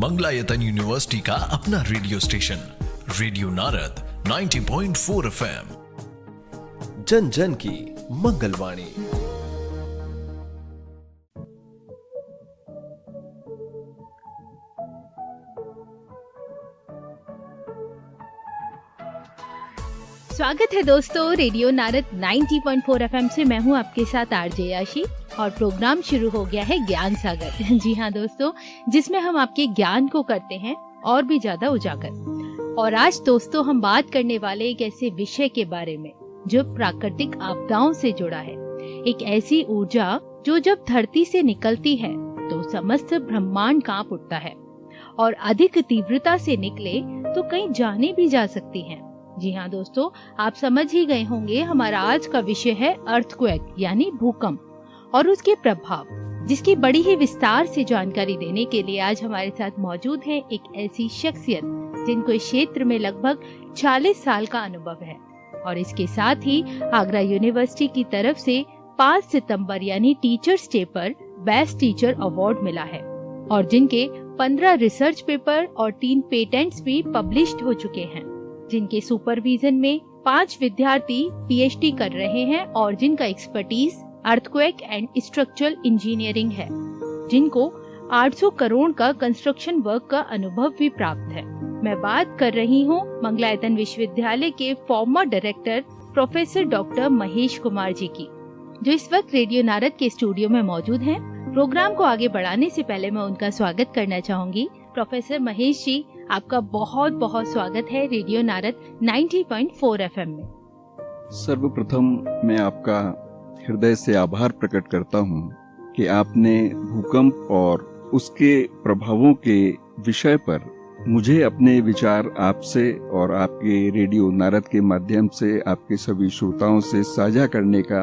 Mangalayatan university का अपना radio station radio Narad 90.4 FM, जन जन की मंगलवाणी। स्वागत है दोस्तों रेडियो नारद 90.4 FM से। मैं हूं आपके साथ आरजे याशी और प्रोग्राम शुरू हो गया है ज्ञान सागर। जी हाँ दोस्तों, जिसमें हम आपके ज्ञान को करते हैं और भी ज्यादा उजागर। और आज दोस्तों हम बात करने वाले एक ऐसे विषय के बारे में जो प्राकृतिक आपदाओं से जुड़ा है। एक ऐसी ऊर्जा जो जब धरती से निकलती है तो समस्त ब्रह्मांड कांप उठता है और अधिक तीव्रता से निकले तो कहीं जाने भी जा सकती है। जी हाँ दोस्तों, आप समझ ही गए होंगे हमारा आज का विषय है अर्थक्वेक यानी भूकंप और उसके प्रभाव, जिसकी बड़ी ही विस्तार से जानकारी देने के लिए आज हमारे साथ मौजूद है एक ऐसी शख्सियत जिनको इस क्षेत्र में लगभग 40 साल का अनुभव है और इसके साथ ही आगरा यूनिवर्सिटी की तरफ से 5 सितंबर यानी टीचर्स डे पर बेस्ट टीचर अवार्ड मिला है और जिनके 15 रिसर्च पेपर और 3 पेटेंट्स भी पब्लिश्ड हो चुके हैं, जिनके सुपरविजन में 5 विद्यार्थी पीएचडी कर रहे हैं और जिनका expertise earthquake and structural engineering है, जिनको 800 करोड़ का कंस्ट्रक्शन वर्क का अनुभव भी प्राप्त है। मैं बात कर रही हूँ मंगलायतन विश्वविद्यालय के former director professor doctor Mahesh Kumar ji की, जो इस वक्त रेडियो नारद के स्टूडियो में मौजूद हैं। प्रोग्राम को आगे बढ़ाने से पहले मैं उनका स्वागत करना चाहूंगी। प्रोफेसर महेश जी, आपका बहुत बहुत स्वागत है रेडियो नारद 90.4 FM में। सर्वप्रथम मैं आपका हृदय से आभार प्रकट करता हूं कि आपने भूकंप और उसके प्रभावों के विषय पर मुझे अपने विचार आपसे और आपके रेडियो नारद के माध्यम से आपके सभी श्रोताओं से साझा करने का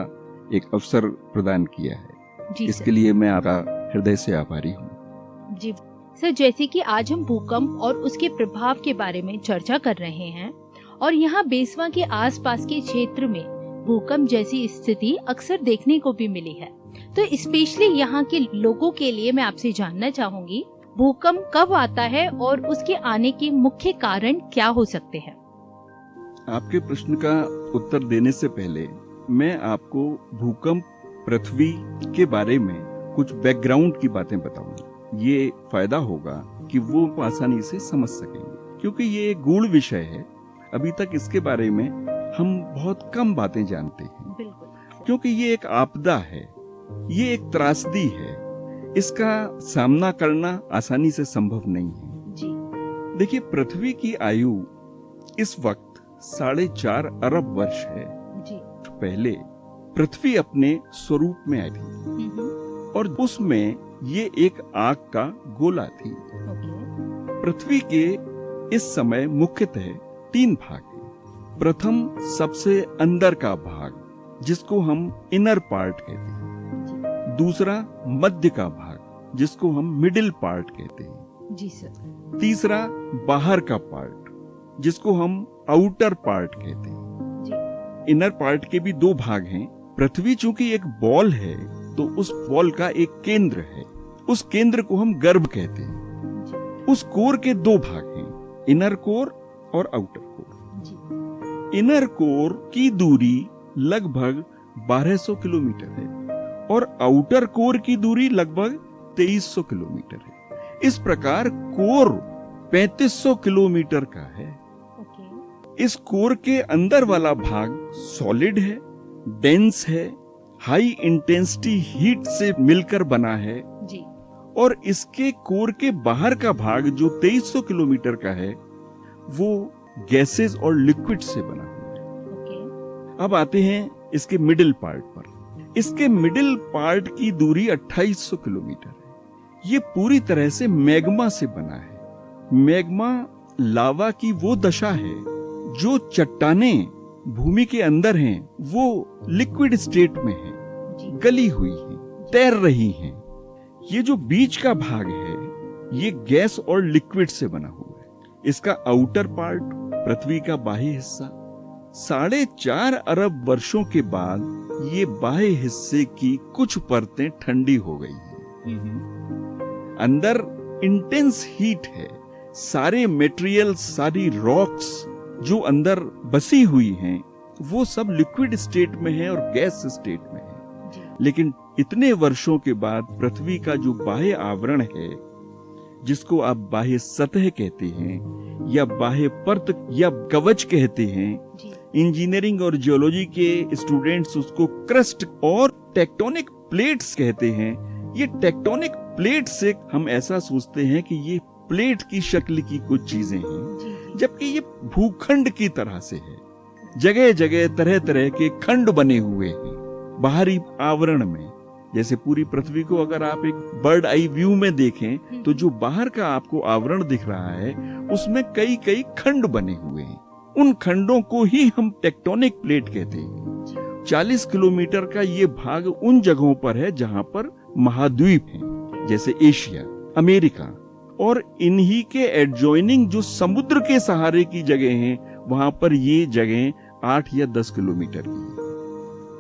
एक अवसर प्रदान किया है। इसके लिए मैं आपका हृदय से आभारी हूँ। जी सर, जैसे कि आज हम भूकंप और उसके प्रभाव के बारे में चर्चा कर रहे हैं और यहाँ बेसवा के आसपास के क्षेत्र में भूकंप जैसी स्थिति अक्सर देखने को भी मिली है, तो स्पेशली यहाँ के लोगों के लिए मैं आपसे जानना चाहूंगी भूकंप कब आता है और उसके आने के मुख्य कारण क्या हो सकते हैं। आपके प्रश्न का उत्तर देने से पहले मैं आपको भूकंप पृथ्वी के बारे में कुछ बैकग्राउंड की बातें बताऊंगा। ये फायदा होगा कि वो आसानी से समझ सकेंगे, क्योंकि ये एक गूढ़ विषय है। अभी तक इसके बारे में हम बहुत कम बातें जानते हैं। बिल्कुल, क्योंकि ये एक आपदा है, ये एक त्रासदी है, इसका सामना करना आसानी से संभव नहीं है। जी। देखिए, पृथ्वी की आयु इस वक्त 4.5 अरब वर्ष है। जी। पहले पृथ्वी अपने स्वरूप में आई थी और उसमें ये एक आग का गोला थी। पृथ्वी के इस समय मुख्यतः 3 भाग हैं। प्रथम सबसे अंदर का भाग जिसको हम इनर पार्ट कहते हैं, दूसरा मध्य का भाग जिसको हम मिडिल पार्ट कहते हैं। जी सर। तीसरा बाहर का पार्ट जिसको हम आउटर पार्ट कहते हैं। जी। इनर पार्ट के भी 2 भाग हैं। पृथ्वी चूंकि एक बॉल है तो उस बॉल का एक केंद्र है, उस केंद्र को हम गर्भ कहते हैं। उस कोर के 2 भाग हैं, इनर कोर और आउटर कोर। इनर कोर की दूरी लगभग 1200 किलोमीटर है और आउटर कोर की दूरी लगभग 2300 किलोमीटर है। इस प्रकार कोर 3500 किलोमीटर का है। इस कोर के अंदर वाला भाग सॉलिड है, डेंस है, हाई इंटेंसिटी हीट से मिलकर बना है जी। और इसके कोर के बाहर का भाग जो 2300 किलोमीटर का है वो गैसेस और लिक्विड से बना हुआ है। अब आते हैं इसके मिडिल पार्ट पर। इसके मिडिल पार्ट की दूरी 2800 किलोमीटर है। ये पूरी तरह से मैग्मा से बना है। मैग्मा लावा की वो दशा है जो चट्टानें भूमि के अंदर हैं, वो लिक्विड स्टेट में हैं, गली हुई हैं, तैर रही हैं। ये जो बीच का भाग है ये गैस और लिक्विड से बना हुआ है। इसका आउटर पार्ट, पृथ्वी का बाह्य हिस्सा, 4.5 अरब वर्षों के बाद ये बाह्य हिस्से की कुछ परतें ठंडी हो गई हैं। अंदर इंटेंस हीट है, सारे मटेरियल, सारी रॉक्स जो अंदर बसी हुई हैं, वो सब लिक्विड स्टेट में है और गैस स्टेट में है। लेकिन इतने वर्षों के बाद पृथ्वी का जो बाह्य आवरण है, जिसको आप बाह्य सतह कहते हैं या बाह्य परत या कवच कहते हैं, इंजीनियरिंग और जियोलॉजी के स्टूडेंट्स उसको क्रस्ट और टेक्टोनिक प्लेट्स कहते हैं। ये टेक्टोनिक प्लेट से हम ऐसा सोचते हैं कि ये प्लेट की शक्ल की कुछ चीजें हैं, जबकि ये भूखंड की तरह से है। जगह जगह तरह तरह के खंड बने हुए हैं बाहरी आवरण में। जैसे पूरी पृथ्वी को अगर आप एक बर्ड आई व्यू में देखें तो जो बाहर का आपको आवरण दिख रहा है उसमें कई कई खंड बने हुए हैं। उन खंडों को ही हम टेक्टोनिक प्लेट कहते हैं। 40 किलोमीटर का ये भाग उन जगहों पर है जहां पर महाद्वीप हैं, जैसे एशिया, अमेरिका, और इन्हीं के एडजॉइनिंग जो समुद्र के सहारे की जगह हैं, वहां पर ये जगह 8 या 10 किलोमीटर की है।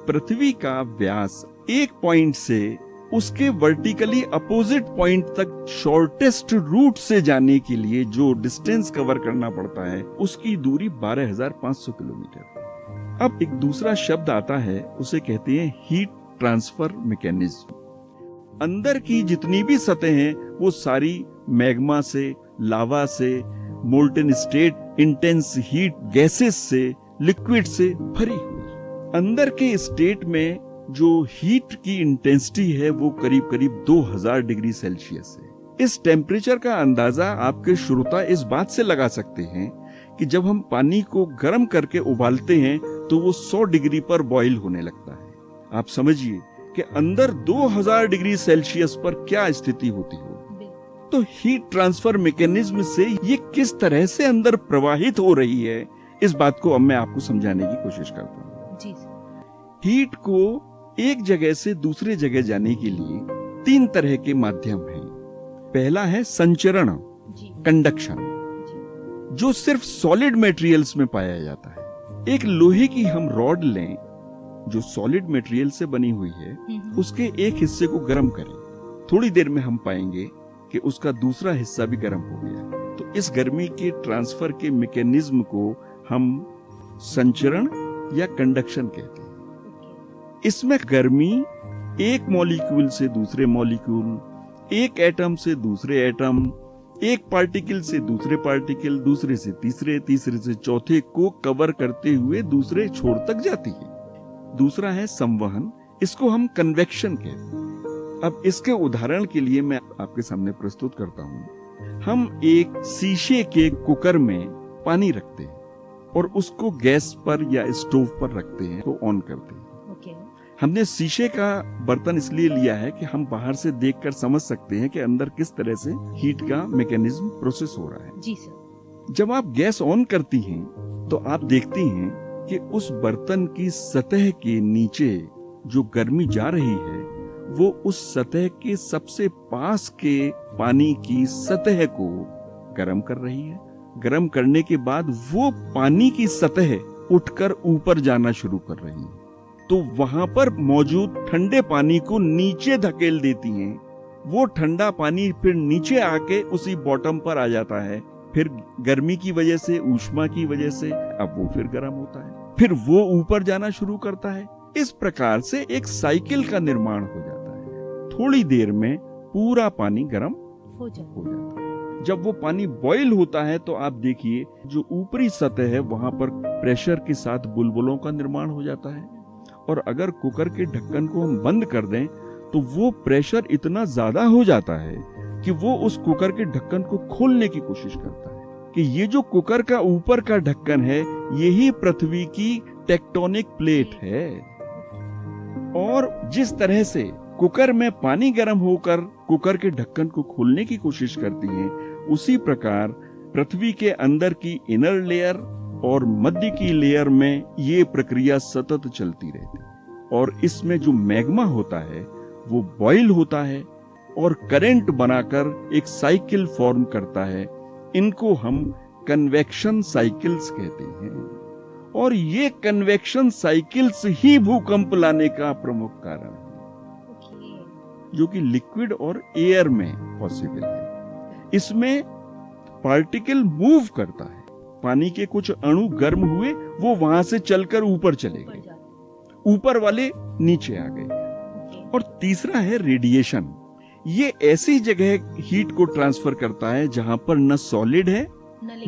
पृथ्वी का व्यास एक पॉइंट से उसके वर्टिकली अपोजिट पॉइंट तक शॉर्टेस्ट रूट से जाने के लिए जो डिस्टेंस कवर करना पड़ता है, उसकी दूरी 12,500 किलोमीटर। अब एक दूसरा शब्द आता है, उसे कहते हैं हीट ट्रांसफर मैकेनिज्म। अंदर की जितनी भी सतह हैं वो सारी मैग्मा से, लावा से, molten state, intense heat gases से, लिक्विड से भरी हुई। अंदर के स्टेट में जो हीट की इंटेंसिटी है वो करीब करीब 2000 डिग्री सेल्सियस है। इस टेम्परेचर का अंदाजा आपके श्रोता इस बात से लगा सकते हैं कि जब हम पानी को गर्म करके उबालते हैं तो वो 100 डिग्री पर बॉईल होने लगता है। आप समझिए कि अंदर 2000 डिग्री सेल्सियस पर क्या स्थिति होती हो। तो हीट ट्रांसफर मैकेनिज्म से ये किस तरह से अंदर प्रवाहित हो रही है, इस बात को अब मैं आपको समझाने की कोशिश करता हूँ। जी सर। हीट को एक जगह से दूसरे जगह जाने के लिए 3 तरह के माध्यम हैं। पहला है संचरण, कंडक्शन, जो सिर्फ सॉलिड मटेरियल्स में पाया जाता है। एक लोहे की हम रॉड लें जो सॉलिड मटेरियल से बनी हुई है, उसके एक हिस्से को गर्म करें, थोड़ी देर में हम पाएंगे कि उसका दूसरा हिस्सा भी गर्म हो गया। तो इस गर्मी के ट्रांसफर के मैकेनिज्म को हम संचरण या कंडक्शन कहते हैं। इसमें गर्मी एक मॉलिक्यूल से दूसरे मॉलिक्यूल, एक एटम से दूसरे एटम, एक पार्टिकल से दूसरे पार्टिकल, दूसरे से तीसरे, तीसरे से चौथे को कवर करते हुए दूसरे छोर तक जाती है। दूसरा है संवहन, इसको हम कन्वेक्शन कहते हैं। अब इसके उदाहरण के लिए मैं आपके सामने प्रस्तुत करता हूँ। हम एक शीशे के कुकर में पानी रखते हैं और उसको गैस पर या स्टोव पर रखते हैं, तो ऑन करते हैं। हमने शीशे का बर्तन इसलिए लिया है कि हम बाहर से देखकर समझ सकते हैं कि अंदर किस तरह से हीट का मैकेनिज्म प्रोसेस हो रहा है। जी सर। जब आप गैस ऑन करती हैं तो आप देखती हैं कि उस बर्तन की सतह के नीचे जो गर्मी जा रही है वो उस सतह के सबसे पास के पानी की सतह को गर्म कर रही है। गर्म करने के बाद वो पानी की सतह उठकर ऊपर जाना शुरू कर रही है, तो वहां पर मौजूद ठंडे पानी को नीचे धकेल देती हैं। वो ठंडा पानी फिर नीचे आके उसी बॉटम पर आ जाता है। फिर गर्मी की वजह से, ऊष्मा की वजह से अब वो फिर गर्म होता है, फिर वो ऊपर जाना शुरू करता है। इस प्रकार से एक साइकिल का निर्माण हो जाता है। थोड़ी देर में पूरा पानी गर्म हो जाता है। जब वो पानी बॉईल होता है तो आप देखिए जो ऊपरी सतह है वहां पर प्रेशर के साथ बुलबुलों का निर्माण हो जाता है। और अगर कुकर के ढक्कन को हम बंद कर दें तो वो प्रेशर इतना ज्यादा हो जाता है कि वो उस कुकर के ढक्कन को खोलने की कोशिश करता है कि ये जो कुकर का ऊपर का ढक्कन है यही पृथ्वी की टेक्टोनिक प्लेट है। और जिस तरह से कुकर में पानी गर्म होकर कुकर के ढक्कन को खोलने की कोशिश करती है, उसी प्रकार पृथ्वी के अंदर की इनर लेयर और मध्य की लेयर में ये प्रक्रिया सतत चलती रहती है। और इसमें जो मैग्मा होता है वो बॉईल होता है और करंट बनाकर एक साइकिल फॉर्म करता है। इनको हम कन्वेक्शन साइकिल्स कहते हैं। और ये कन्वेक्शन साइकिल्स ही भूकंप लाने का प्रमुख कारण है, जो कि लिक्विड और एयर में पॉसिबल है। इसमें पार्टिकल मूव करता है, पानी के कुछ अणु गर्म हुए, वो वहां से चलकर ऊपर चले गए, ऊपर वाले नीचे आ गए। और तीसरा है रेडिएशन। ये ऐसी जगह हीट को ट्रांसफर करता है जहां पर न सॉलिड है,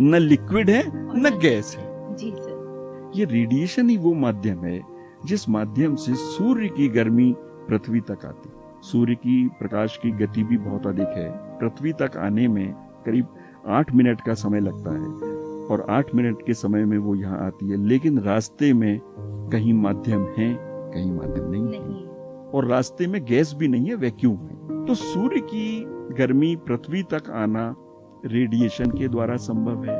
न लिक्विड है, न गैस है। जी सर। ये रेडिएशन ही वो माध्यम है जिस माध्यम से सूर्य की गर्मी पृथ्वी तक आती। सूर्य की प्रकाश की गति भी बहुत अधिक है। पृथ्वी तक आने में करीब 8 मिनट का समय लगता है और 8 मिनट के समय में वो यहाँ आती है, लेकिन रास्ते में कहीं माध्यम है, कहीं माध्यम नहीं है। और रास्ते में गैस भी नहीं है, वैक्यूम है। तो सूर्य की गर्मी पृथ्वी तक आना रेडिएशन के द्वारा संभव है।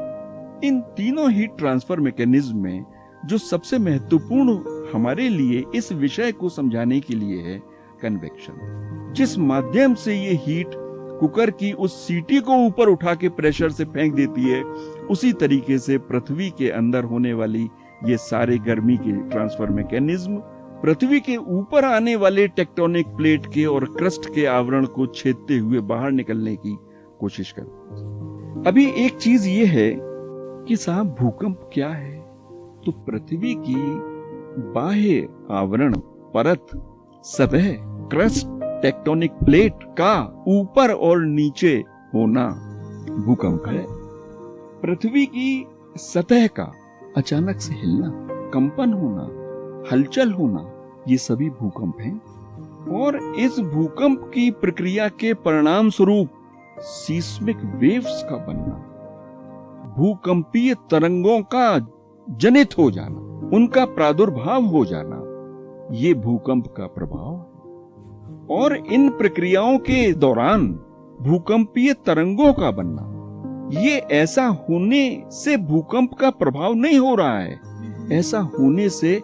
इन तीनों हीट ट्रांसफर मैकेनिज्म में जो सबसे महत्वपूर्ण हमारे लिए इस विषय को समझाने के लिए है कन्वेक्शन, जिस माध्यम से ये हीट कुकर की उस सीटी को ऊपर उठा के प्रेशर से फेंक देती है, उसी तरीके से पृथ्वी के अंदर होने वाली ये सारे गर्मी के ट्रांसफर मैकेनिज्म पृथ्वी के ऊपर आने वाले टेक्टोनिक प्लेट के और क्रस्ट के आवरण को छेदते हुए बाहर निकलने की कोशिश करते। अभी एक चीज ये है कि साहब भूकंप क्या है? तो पृथ्वी की बाह्य आवरण, परत, सतह, क्रस्ट, टेक्टोनिक प्लेट का ऊपर और नीचे होना भूकंप है। पृथ्वी की सतह का अचानक से हिलना, कंपन होना, हलचल होना, ये सभी भूकंप हैं। और इस भूकंप की प्रक्रिया के परिणाम स्वरूप सीस्मिक वेव्स का बनना, भूकंपीय तरंगों का जनित हो जाना, उनका प्रादुर्भाव हो जाना, ये भूकंप का प्रभाव है। और इन प्रक्रियाओं के दौरान भूकंपीय तरंगों का बनना, ये ऐसा होने से भूकंप का प्रभाव नहीं हो रहा है, ऐसा होने से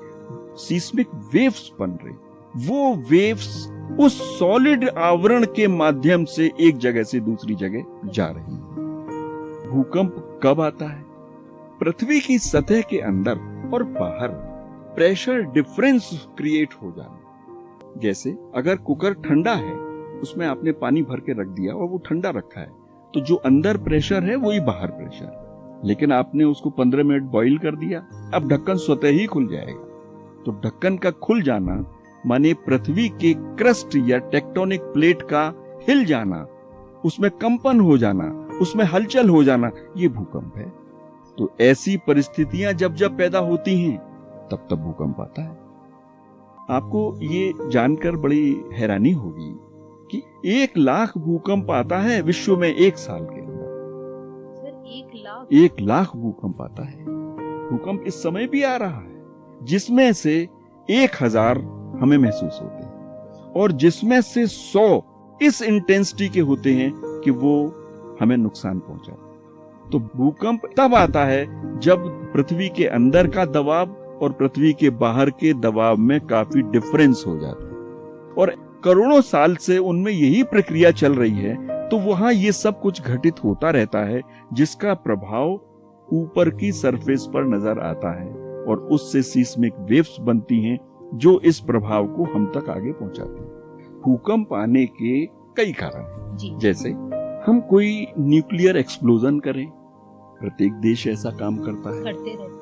सीस्मिक वेव्स बन रही। वो वेव्स उस सॉलिड आवरण के माध्यम से एक जगह से दूसरी जगह जा रही है। भूकंप कब आता है? पृथ्वी की सतह के अंदर और बाहर प्रेशर डिफरेंस क्रिएट हो जाना। जैसे अगर कुकर ठंडा है, उसमें आपने पानी भर के रख दिया और वो ठंडा रखा है, तो जो अंदर प्रेशर है वही बाहर प्रेशर है। लेकिन आपने उसको 15 मिनट बॉईल कर दिया, अब ढक्कन स्वतः ही खुल जाएगा। तो ढक्कन का खुल जाना माने पृथ्वी के क्रस्ट या टेक्टोनिक प्लेट का हिल जाना, उसमें कंपन हो जाना, उसमें हलचल हो जाना, ये भूकंप है। तो ऐसी परिस्थितियां जब जब पैदा होती हैं, तब तब भूकंप आता है। आपको ये जानकर बड़ी हैरानी होगी कि 1 लाख भूकंप आता है विश्व में 1 साल के अंदर। सर 1 लाख भूकंप आता है। भूकंप इस समय भी आ रहा है, जिसमें से 1000 हमें महसूस होते हैं और जिसमें से 100 इस इंटेंसिटी के होते हैं कि वो हमें नुकसान पहुंचाते हैं। तो भूकंप तब आता है जब पृथ्वी के अंदर का दबाव और पृथ्वी के बाहर के दबाव में काफी डिफरेंस हो जाता है। और करोड़ों साल से उनमें यही प्रक्रिया चल रही है, तो वहां ये सब कुछ घटित होता रहता है, जिसका प्रभाव ऊपर की सरफेस पर नजर आता है और उससे सीस्मिक वेव्स बनती हैं जो इस प्रभाव को हम तक आगे पहुंचाते हैं। भूकंप आने के कई कारण हैं। जैसे हम कोई न्यूक्लियर एक्सप्लोजन करें, प्रत्येक देश ऐसा काम करता है,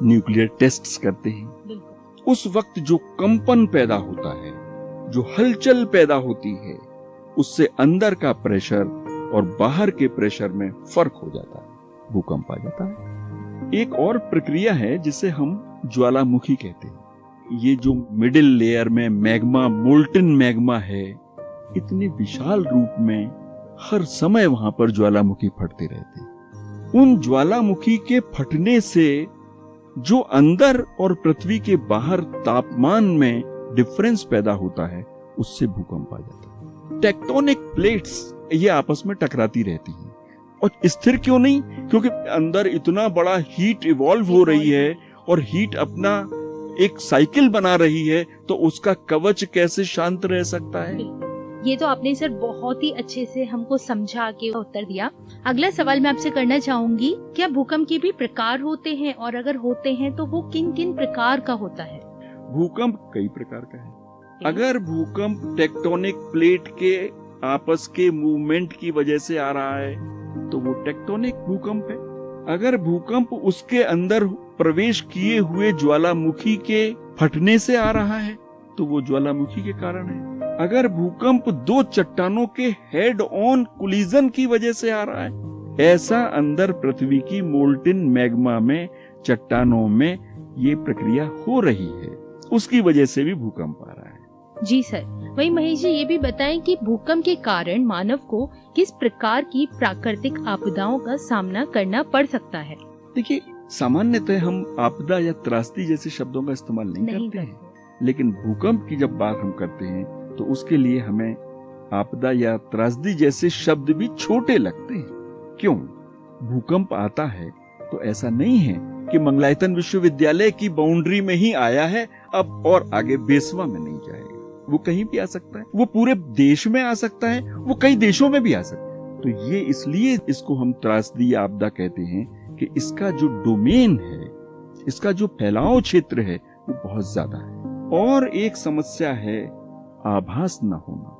न्यूक्लियर टेस्ट्स करते हैं। उस वक्त जो कंपन पैदा होता है, जो हलचल पैदा होती है, उससे अंदर का प्रेशर और बाहर के प्रेशर में फर्क हो जाता है, भूकंप आ जाता है। एक और प्रक्रिया है जिसे हम ज्वालामुखी कहते हैं। ये जो मिडिल लेयर में मैग्मा, मोल्टन मैग्मा है, इतने विशाल रूप में हर समय वहां पर ज्वालामुखी फटते रहते हैं। उन ज्वालामुखी के फटने से जो अंदर और पृथ्वी के बाहर तापमान में डिफरेंस पैदा होता है, उससे भूकंप आ जाता है। टेक्टोनिक प्लेट्स ये आपस में टकराती रहती हैं और स्थिर क्यों नहीं? क्योंकि अंदर इतना बड़ा हीट इवॉल्व हो रही है और हीट अपना एक साइकिल बना रही है, तो उसका कवच कैसे शांत रह सकता है? ये तो आपने सर बहुत ही अच्छे से हमको समझा के उत्तर दिया। अगला सवाल मैं आपसे करना चाहूंगी, क्या भूकंप के भी प्रकार होते हैं और अगर होते हैं तो वो किन किन प्रकार का होता है? भूकंप कई प्रकार का है। अगर भूकंप टेक्टोनिक प्लेट के आपस के मूवमेंट की वजह से आ रहा है तो वो टेक्टोनिक भूकंप है। अगर भूकंप उसके अंदर प्रवेश किए हुए ज्वालामुखी के फटने से आ रहा है तो वो ज्वालामुखी के कारण है। अगर भूकंप दो चट्टानों के हेड ऑन कोलिजन की वजह से आ रहा है, ऐसा अंदर पृथ्वी की मोल्टेन मैग्मा में, चट्टानों में ये प्रक्रिया हो रही है, उसकी वजह से भी भूकंप आ रहा है। जी सर, वही महेश जी ये भी बताएं कि भूकंप के कारण मानव को किस प्रकार की प्राकृतिक आपदाओं का सामना करना पड़ सकता है। देखिए, सामान्यतः हम आपदा या त्रासदी जैसे शब्दों का इस्तेमाल नहीं करते हैं, लेकिन भूकंप की जब बात हम करते हैं तो उसके लिए हमें आपदा या त्रासदी जैसे शब्द भी छोटे लगते हैं। क्यों? भूकंप आता है तो ऐसा नहीं है कि मंगलायतन विश्वविद्यालय की बाउंड्री में ही आया है अब और आगे बेसवा में नहीं जाएगा। वो कहीं भी आ सकता है, वो पूरे देश में आ सकता है, वो कई देशों में भी आ सकता है। तो ये इसलिए इसको हम त्रासदी या आपदा कहते हैं कि इसका जो डोमेन है, इसका जो फैलाव क्षेत्र है वो बहुत ज्यादा है। और एक समस्या है आभास न होना।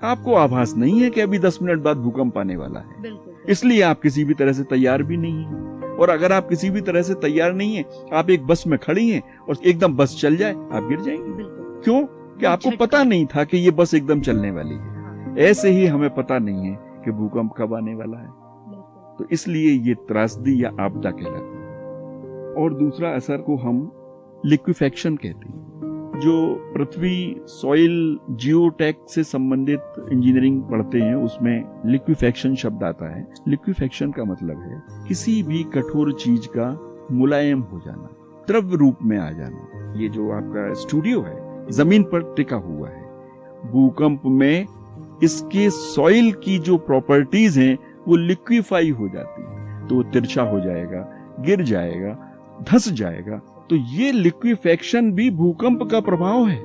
आपको आभास नहीं है कि अभी 10 मिनट बाद भूकंप आने वाला है, इसलिए आप किसी भी तरह से तैयार भी नहीं है। और अगर आप किसी भी तरह से तैयार नहीं है, आप एक बस में खड़ी हैं और एकदम बस चल जाए, आप गिर जाएंगे। क्यों? कि आपको पता नहीं था कि ये बस एकदम चलने वाली है। ऐसे ही हमें पता नहीं है कि भूकंप कब आने वाला है, तो इसलिए ये त्रासदी या आपदा कहलाती है। और दूसरा असर को हम लिक्विफेक्शन कहते हैं। जो पृथ्वी सॉइल जियोटेक से संबंधित इंजीनियरिंग पढ़ते हैं उसमें लिक्विफेक्शन शब्द आता है। लिक्विफेक्शन का मतलब है किसी भी कठोर चीज का मुलायम हो जाना, द्रव्य रूप में आ जाना। ये जो आपका स्टूडियो है जमीन पर टिका हुआ है, भूकंप में इसके सॉइल की जो प्रॉपर्टीज हैं वो लिक्विफाई हो जाती है, तो वो तिरछा हो जाएगा, गिर जाएगा, धंस जाएगा। तो ये लिक्विफेक्शन भी भूकंप का प्रभाव है।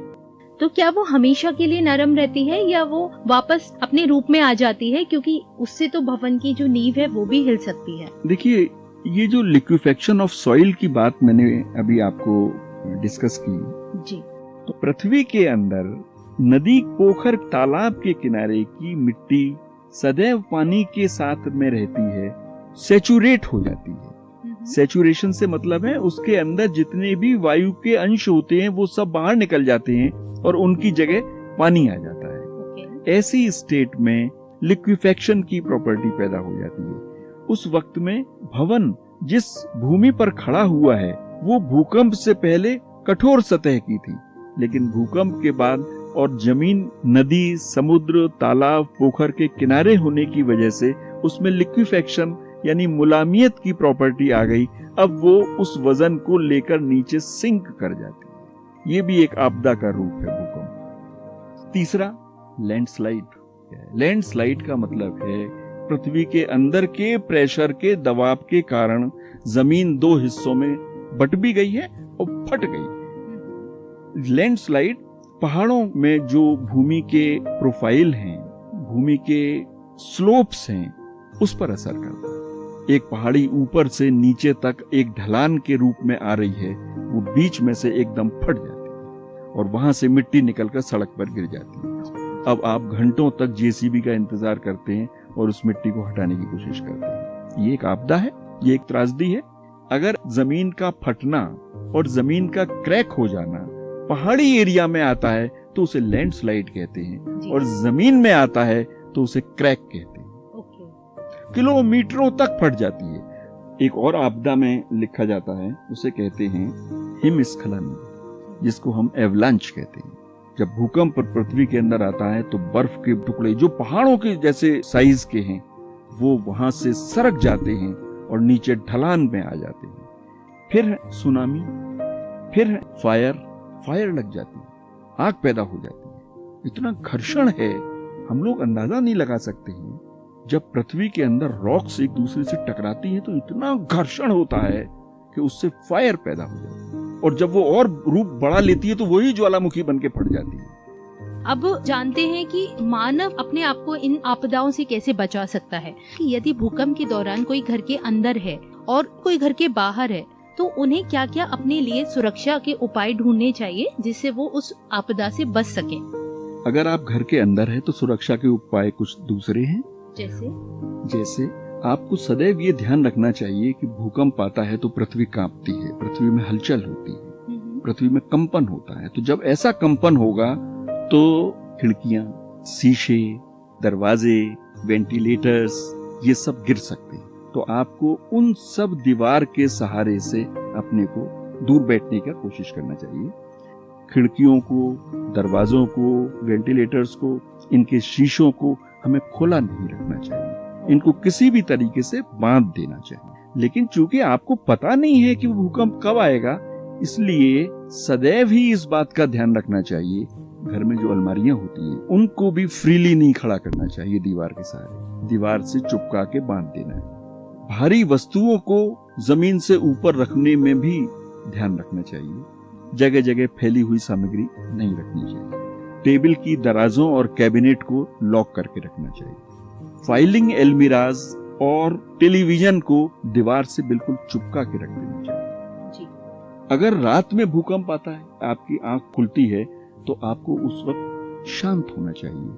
तो क्या वो हमेशा के लिए नरम रहती है या वो वापस अपने रूप में आ जाती है, क्योंकि उससे तो भवन की जो नींव है वो भी हिल सकती है। देखिए, ये जो लिक्विफेक्शन ऑफ सॉइल की बात मैंने अभी आपको डिस्कस की जी, तो पृथ्वी के अंदर नदी, पोखर, तालाब के किनारे की मिट्टी सदैव पानी के साथ में रहती है, सैचुरेट हो जाती है। सैचुरेशन से मतलब है उसके अंदर जितने भी वायु के अंश होते हैं वो सब बाहर निकल जाते हैं और उनकी जगह पानी आ जाता है। ऐसी स्टेट में लिक्विफेक्शन की प्रॉपर्टी पैदा हो जाती है। उस वक्त में भवन जिस भूमि पर खड़ा हुआ है वो भूकंप से पहले कठोर सतह की थी, लेकिन भूकंप के बाद और जमीन नदी, समुद्र, तालाब, पोखर के किनारे होने की वजह से उसमें लिक्विफेक्शन यानी मुलायमियत की प्रॉपर्टी आ गई। अब वो उस वजन को लेकर नीचे सिंक कर जाती है। ये भी एक आपदा का रूप है भूकंप। तीसरा, लैंडस्लाइड। लैंडस्लाइड का मतलब है पृथ्वी के अंदर के प्रेशर के दबाव के कारण जमीन दो हिस्सों में बट भी गई है और फट गई। लैंडस्लाइड पहाड़ों में जो भूमि के प्रोफाइल हैं, भूमि के स्लोप्स हैं, उस पर असर करता है। एक पहाड़ी ऊपर से नीचे तक एक ढलान के रूप में आ रही है, वो बीच में से एकदम फट जाती है और वहां से मिट्टी निकलकर सड़क पर गिर जाती है। अब आप घंटों तक जेसीबी का इंतजार करते हैं और उस मिट्टी को हटाने की कोशिश करते हैं। ये एक आपदा है, ये एक त्रासदी है। अगर जमीन का फटना और जमीन का क्रैक हो जाना पहाड़ी एरिया में आता है तो उसे लैंडस्लाइड कहते हैं, और जमीन में आता है तो उसे क्रैक कहते हैं। किलोमीटरों तक फट जाती है। एक और आपदा में लिखा जाता है, उसे कहते हैं हिमस्खलन, जिसको हम एवलांच कहते हैं। जब भूकंप पृथ्वी के अंदर आता है तो बर्फ के टुकड़े जो पहाड़ों के जैसे साइज के हैं वो वहां से सरक जाते हैं और नीचे ढलान में आ जाते हैं। फिर सुनामी, फिर फायर लग जाती है, आग पैदा हो जाती है। इतना घर्षण है, हम लोग अंदाजा नहीं लगा सकते हैं। जब पृथ्वी के अंदर रॉक्स एक दूसरे से टकराती हैं तो इतना घर्षण होता है कि उससे फायर पैदा हो जाती है, और जब वो और रूप बढ़ा लेती है तो वही ज्वालामुखी बन के फट जाती है। अब जानते हैं कि मानव अपने आप को इन आपदाओं से कैसे बचा सकता है। कि यदि भूकंप के दौरान कोई घर के अंदर है और कोई घर के बाहर है तो उन्हें क्या क्या अपने लिए सुरक्षा के उपाय ढूंढने चाहिए जिससे वो उस आपदा से बच सके। अगर आप घर के अंदर है तो सुरक्षा के उपाय कुछ दूसरे हैं। जैसे आपको सदैव ये ध्यान रखना चाहिए कि भूकंप आता है तो पृथ्वी कांपती है, पृथ्वी में हलचल होती है, पृथ्वी में कंपन होता है। तो जब ऐसा कंपन होगा तो खिड़कियां, शीशे, दरवाजे, वेंटिलेटर्स ये सब गिर सकते हैं। तो आपको उन सब दीवार के सहारे से अपने को दूर बैठने का कोशिश करना चाहिए। खिड़कियों को, दरवाजों को, वेंटिलेटर्स को, इनके शीशों को हमें खुला नहीं रखना चाहिए। इनको किसी भी तरीके से बांध देना चाहिए। लेकिन चूंकि आपको पता नहीं है कि वो भूकंप कब आएगा, इसलिए सदैव ही इस बात का ध्यान रखना चाहिए। घर में जो अलमारियां होती हैं उनको भी फ्रीली नहीं खड़ा करना चाहिए दीवार के सहारे, दीवार से चिपका के बांध देना है। भारी वस्तुओं को जमीन से ऊपर रखने में भी ध्यान रखना चाहिए। जगह जगह फैली हुई सामग्री नहीं रखनी चाहिए। टेबल की दराजों और कैबिनेट को लॉक करके रखना चाहिए। फाइलिंग एल्मीराज और टेलीविजन को दीवार से बिल्कुल चिपका के रख देना चाहिए। अगर रात में भूकंप आता है, आपकी आंख खुलती है, तो आपको उस वक्त शांत होना चाहिए।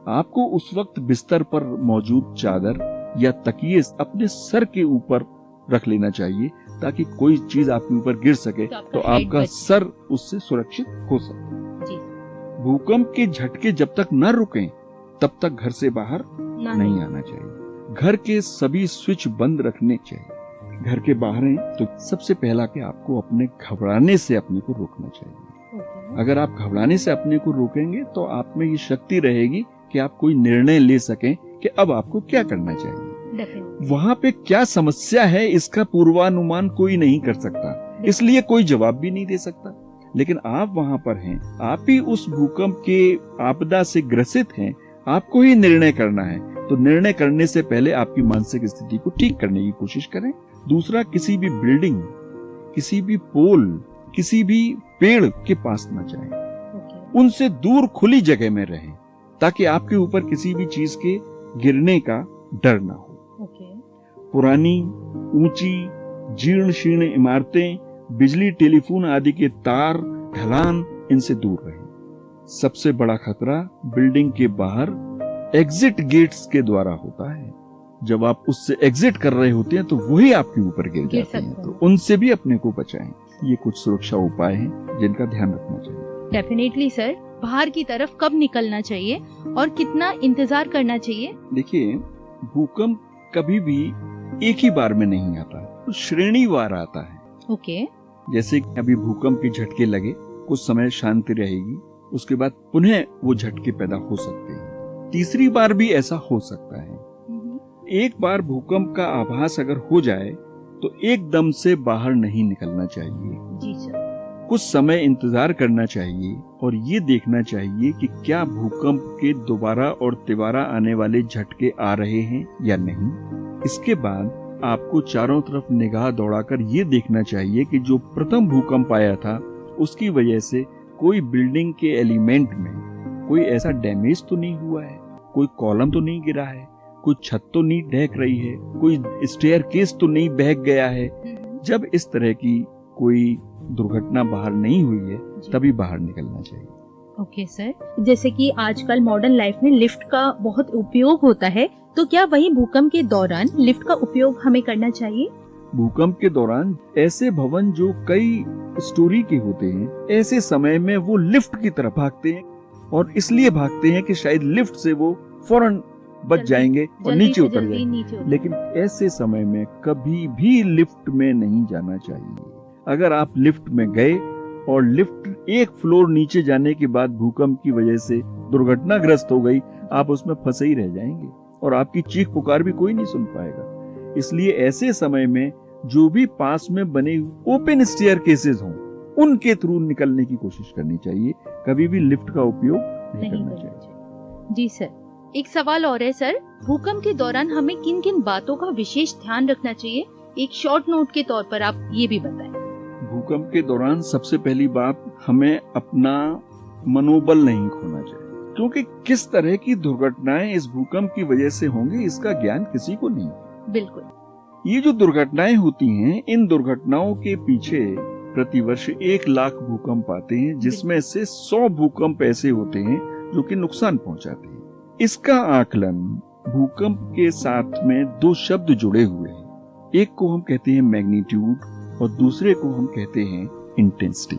आपको उस वक्त बिस्तर पर मौजूद चादर या तकिए अपने सर के ऊपर रख लेना चाहिए, ताकि कोई चीज आपके ऊपर गिर सके तो आपका सर उससे सुरक्षित हो सके। भूकंप के झटके जब तक न रुकें तब तक घर से बाहर नहीं आना चाहिए। घर के सभी स्विच बंद रखने चाहिए। घर के बाहर हैं तो सबसे पहला कि आपको अपने घबराने से अपने को रोकना चाहिए। अगर आप घबराने से अपने को रोकेंगे तो आप में ये शक्ति रहेगी कि आप कोई निर्णय ले सकें कि अब आपको क्या करना चाहिए। वहाँ पे क्या समस्या है इसका पूर्वानुमान कोई नहीं कर सकता, इसलिए कोई जवाब भी नहीं दे सकता। लेकिन आप वहाँ पर हैं, आप ही उस भूकंप के आपदा से ग्रसित हैं, आपको ही निर्णय करना है। तो निर्णय करने से पहले आपकी मानसिक स्थिति को ठीक करने की कोशिश करें। दूसरा, किसी भी बिल्डिंग, किसी भी पोल, किसी भी पेड़ के पास न जाएं। उनसे दूर खुली जगह में रहें, ताकि आपके ऊपर किसी भी चीज के गिरने का डर ना हो। पुरानी, ऊंची, जीर्ण शीर्ण इमारतें, बिजली, टेलीफोन आदि के तार, ढलान, इनसे दूर रहें। सबसे बड़ा खतरा बिल्डिंग के बाहर एग्जिट गेट्स के द्वारा होता है। जब आप उससे एग्जिट कर रहे होते हैं तो वही आपके ऊपर गिर जाते हैं, तो उनसे भी अपने को बचाएं। ये कुछ सुरक्षा उपाय हैं जिनका ध्यान रखना चाहिए। डेफिनेटली सर, बाहर की तरफ कब निकलना चाहिए और कितना इंतजार करना चाहिए? देखिए, भूकंप कभी भी एक ही बार में नहीं आता, तो श्रेणीवार आता है। ओके। जैसे अभी भूकंप के झटके लगे, कुछ समय शांति रहेगी, उसके बाद पुनः वो झटके पैदा हो सकते हैं। तीसरी बार भी ऐसा हो सकता है। एक बार भूकंप का आभास अगर हो जाए तो एकदम से बाहर नहीं निकलना चाहिए। जी सर। कुछ समय इंतजार करना चाहिए और ये देखना चाहिए कि क्या भूकंप के दोबारा और तिबारा आने वाले झटके आ रहे हैं या नहीं। इसके बाद आपको चारों तरफ निगाह दौड़ाकर ये देखना चाहिए कि जो प्रथम भूकंप आया था उसकी वजह से कोई बिल्डिंग के एलिमेंट में कोई ऐसा डैमेज तो नहीं हुआ है, कोई कॉलम तो नहीं गिरा है, कोई छत तो नहीं ढह रही है, कोई स्टेयरकेस तो नहीं बह गया है। जब इस तरह की कोई दुर्घटना बाहर नहीं हुई है तभी बाहर निकलना चाहिए। ओके सर, जैसे कि आजकल मॉडर्न लाइफ में लिफ्ट का बहुत उपयोग होता है, तो क्या वही भूकंप के दौरान लिफ्ट का उपयोग हमें करना चाहिए? भूकंप के दौरान ऐसे भवन जो कई स्टोरी के होते हैं, ऐसे समय में वो लिफ्ट की तरफ भागते हैं, और इसलिए भागते हैं कि शायद लिफ्ट से वो फौरन बच जाएंगे और नीचे उतर जाएंगे। लेकिन ऐसे समय में कभी भी लिफ्ट में नहीं जाना चाहिए। अगर आप लिफ्ट में गए और लिफ्ट एक फ्लोर नीचे जाने के बाद भूकंप की वजह से दुर्घटनाग्रस्त हो गई, आप उसमें फंसे ही रह जाएंगे और आपकी चीख पुकार भी कोई नहीं सुन पाएगा। इसलिए ऐसे समय में जो भी पास में बने ओपन स्टेयरकेसेस हों, उनके थ्रू निकलने की कोशिश करनी चाहिए। कभी भी लिफ्ट का उपयोग नहीं करना चाहिए। जी सर, एक सवाल और है सर, भूकंप के दौरान हमें किन किन बातों का विशेष ध्यान रखना चाहिए? एक शॉर्ट नोट के तौर पर आप ये भी बताएं। भूकंप के दौरान सबसे पहली बात, हमें अपना मनोबल नहीं खोना चाहिए, क्योंकि किस तरह की दुर्घटनाएं इस भूकंप की वजह से होंगी इसका ज्ञान किसी को नहीं। बिल्कुल। ये जो दुर्घटनाएं होती हैं, इन दुर्घटनाओं के पीछे प्रतिवर्ष 1 लाख भूकंप आते हैं, जिसमें से 100 भूकंप ऐसे होते हैं जो कि नुकसान पहुंचाते हैं। इसका आकलन भूकंप के साथ में दो शब्द जुड़े हुए हैं। एक को हम कहते हैं मैग्नीट्यूड और दूसरे को हम कहते हैं इंटेंसिटी।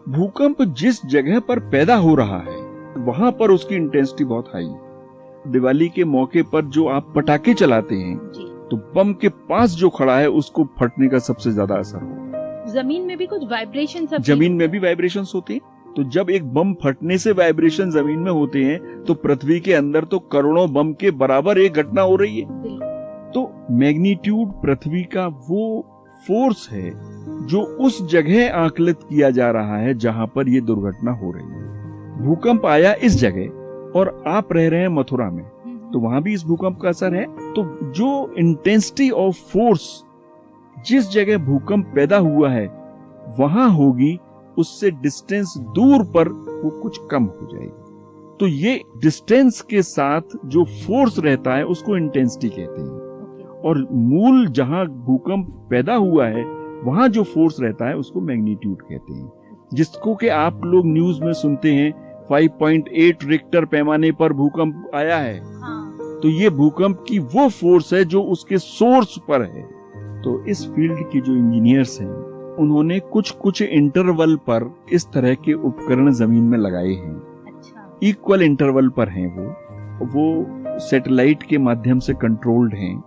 भूकंप जिस जगह पर पैदा हो रहा है वहां पर उसकी इंटेंसिटी बहुत हाई है। दिवाली के मौके पर जो आप पटाखे चलाते हैं तो बम के पास जो खड़ा है उसको फटने का सबसे ज्यादा असर होगा। जमीन में भी कुछ वाइब्रेशन, जमीन में भी वाइब्रेशंस होते हैं। तो जब एक बम फटने से वाइब्रेशन जमीन में होते हैं तो पृथ्वी के अंदर तो करोड़ों बम के बराबर एक घटना हो रही है। तो मैग्नीट्यूड पृथ्वी का वो फोर्स है जो उस जगह आकलित किया जा रहा है जहां पर ये दुर्घटना हो रही है। भूकंप आया इस जगह और आप रह रहे हैं मथुरा में, तो वहां भी इस भूकंप का असर है। तो जो इंटेंसिटी ऑफ फोर्स जिस जगह भूकंप पैदा हुआ है वहां होगी, उससे डिस्टेंस दूर पर वो कुछ कम हो जाएगी। तो ये डिस्टेंस के साथ जो फोर्स रहता है उसको इंटेंसिटी कहते हैं। और मूल जहां भूकंप पैदा हुआ है वहां जो फोर्स रहता है उसको मैग्नीट्यूड कहते हैं, जिसको कि आप लोग न्यूज में सुनते हैं 5.8 रिक्टर पैमाने पर भूकंप आया है। तो ये भूकंप की वो फोर्स है जो उसके सोर्स पर है। तो इस फील्ड के जो इंजीनियर्स हैं उन्होंने कुछ इंटरवल पर इस तरह के उपकरण जमीन में लगाए हैं। इक्वल इंटरवल पर हैं वो सैटेलाइट के माध्यम से कंट्रोल्ड हैं।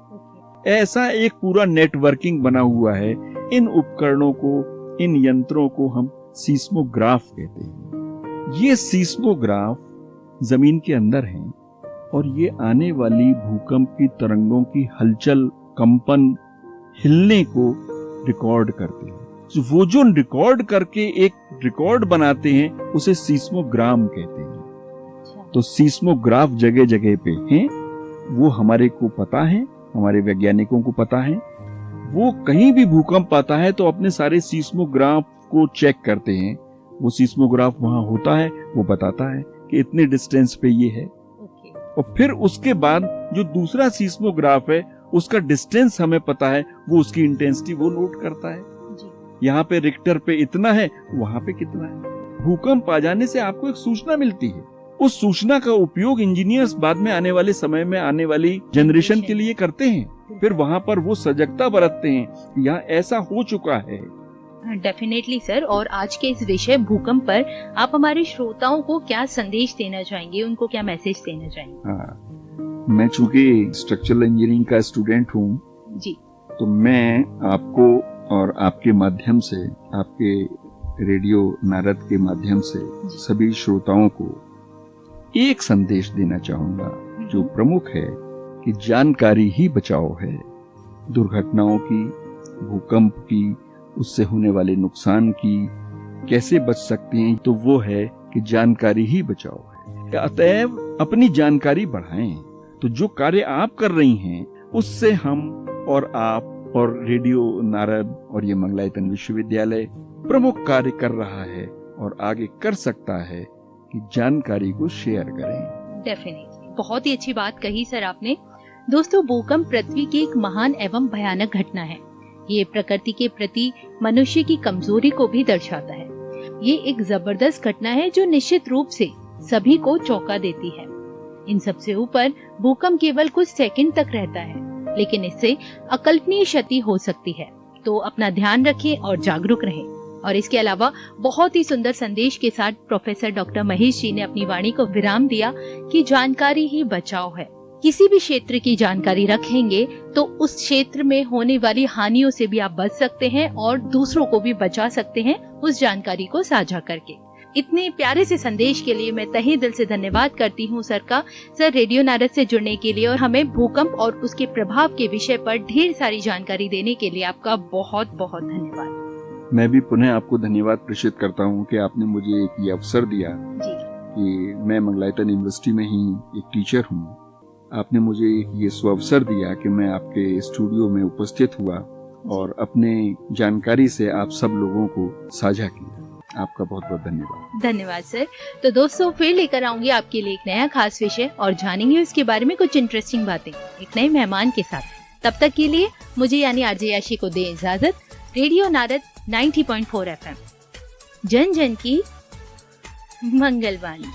ऐसा एक पूरा नेटवर्किंग बना हुआ है। इन उपकरणों को, इन यंत्रों को हम सीस्मोग्राफ कहते हैं। ये सीस्मोग्राफ जमीन के अंदर हैं और ये आने वाली भूकंप की तरंगों की हलचल, कंपन, हिलने को रिकॉर्ड करते हैं। तो वो जो रिकॉर्ड करके एक रिकॉर्ड बनाते हैं उसे सीस्मोग्राम कहते हैं। तो सीस्मोग्राफ जगह जगह पे हैं, वो हमारे को पता है, हमारे वैज्ञानिकों को पता है। वो कहीं भी भूकंप आता है तो अपने सारे सीस्मोग्राफ को चेक करते हैं। वो सीस्मोग्राफ वहां होता है, वो बताता है कि इतने डिस्टेंस पे ये है। और फिर उसके बाद जो दूसरा सीस्मोग्राफ है उसका डिस्टेंस हमें पता है, वो उसकी इंटेंसिटी वो नोट करता है। यहाँ पे रिक्टर पे इतना है, वहां पे कितना है। भूकंप आ जाने से आपको एक सूचना मिलती है। उस सूचना का उपयोग इंजीनियर्स बाद में आने वाले समय में आने वाली जनरेशन के लिए करते हैं। फिर वहां पर वो सजगता बरतते हैं, यहाँ ऐसा हो चुका है। Definitely sir. और आज के इस विषय भूकंप पर आप हमारे श्रोताओं को क्या संदेश देना चाहेंगे, उनको क्या मैसेज देना चाहेंगे? हाँ, मैं चूंकि स्ट्रक्चरल इंजीनियरिंग का स्टूडेंट हूँ जी, तो मैं आपको और आपके माध्यम से, आपके रेडियो नारद के माध्यम से सभी श्रोताओं को एक संदेश देना चाहूंगा जो प्रमुख है कि जानकारी ही बचाव है। दुर्घटनाओं की, भूकंप की, उससे होने वाले नुकसान की कैसे बच सकते हैं, तो वो है कि जानकारी ही बचाव है। अतएव अपनी जानकारी बढ़ाएं। तो जो कार्य आप कर रही हैं उससे हम और आप और रेडियो नारद और ये मंगलायतन विश्वविद्यालय प्रमुख कार्य कर रहा है और आगे कर सकता है कि जानकारी को शेयर करें। डेफिनेटली, बहुत ही अच्छी बात कही सर आपने। दोस्तों, भूकंप पृथ्वी की एक महान एवं भयानक घटना है। ये प्रकृति के प्रति मनुष्य की कमजोरी को भी दर्शाता है। ये एक जबरदस्त घटना है जो निश्चित रूप से सभी को चौंका देती है। इन सबसे ऊपर भूकंप केवल कुछ सेकंड तक रहता है, लेकिन इससे अकल्पनीय क्षति हो सकती है। तो अपना ध्यान रखें और जागरूक रहें। और इसके अलावा बहुत ही सुंदर संदेश के साथ प्रोफेसर डॉक्टर महेश जी ने अपनी वाणी को विराम दिया कि जानकारी ही बचाव है। किसी भी क्षेत्र की जानकारी रखेंगे तो उस क्षेत्र में होने वाली हानियों से भी आप बच सकते हैं और दूसरों को भी बचा सकते हैं उस जानकारी को साझा करके। इतने प्यारे से संदेश के लिए मैं तहे दिल से धन्यवाद करती हूँ सर का। सर, रेडियो नारद से जुड़ने के लिए और हमें भूकंप और उसके प्रभाव के विषय पर ढेर सारी जानकारी देने के लिए आपका बहुत बहुत धन्यवाद। मैं भी पुनः आपको धन्यवाद प्रेषित करता हूँ कि आपने मुझे एक ये अवसर दिया जी। कि मैं मंगलायतन यूनिवर्सिटी में ही एक टीचर हूँ। आपने मुझे ये सुअवसर दिया कि मैं आपके स्टूडियो में उपस्थित हुआ और अपने जानकारी से आप सब लोगों को साझा किया। आपका बहुत बहुत धन्यवाद। धन्यवाद सर। तो दोस्तों, फिर लेकर आऊंगी आपके लिए एक नया खास विषय और जानेंगे उसके बारे में कुछ इंटरेस्टिंग बातें एक नए मेहमान के साथ। तब तक के लिए मुझे यानी आरजे याशी को दे इजाजत। रेडियो नारद 90.4 FM, जन जन की मंगलवाणी।